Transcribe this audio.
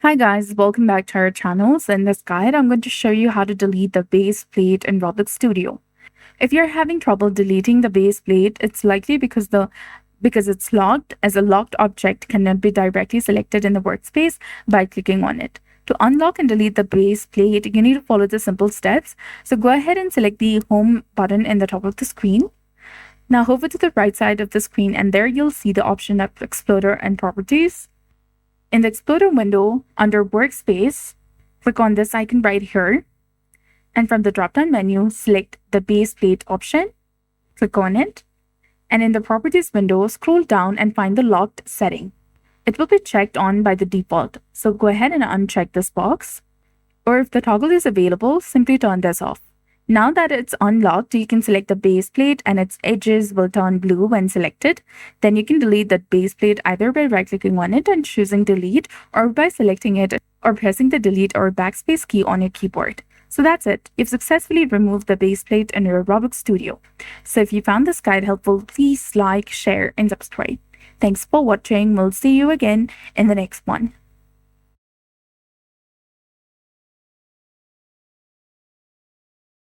Hi guys, welcome back to our channel. So in this guide, I'm going to show you how to delete the base plate in Roblox Studio. If you're having trouble deleting the base plate, it's likely because it's locked, as a locked object cannot be directly selected in the workspace by clicking on it. To unlock and delete the base plate, you need to follow the simple steps. So go ahead and select the home button in the top of the screen. Now hover to the right side of the screen and there you'll see the option of Explorer and Properties. In the Explorer window, under Workspace, click on this icon right here. And from the drop-down menu, select the base plate option. Click on it. And in the Properties window, scroll down and find the locked setting. It will be checked on by the default, so go ahead and uncheck this box. Or if the toggle is available, simply turn this off. Now that it's unlocked, you can select the base plate and its edges will turn blue when selected. Then you can delete that base plate either by right-clicking on it and choosing delete, or by selecting it or pressing the delete or backspace key on your keyboard. So that's it. You've successfully removed the base plate in your Roblox Studio. So if you found this guide helpful, please like, share, and subscribe. Thanks for watching. We'll see you again in the next one.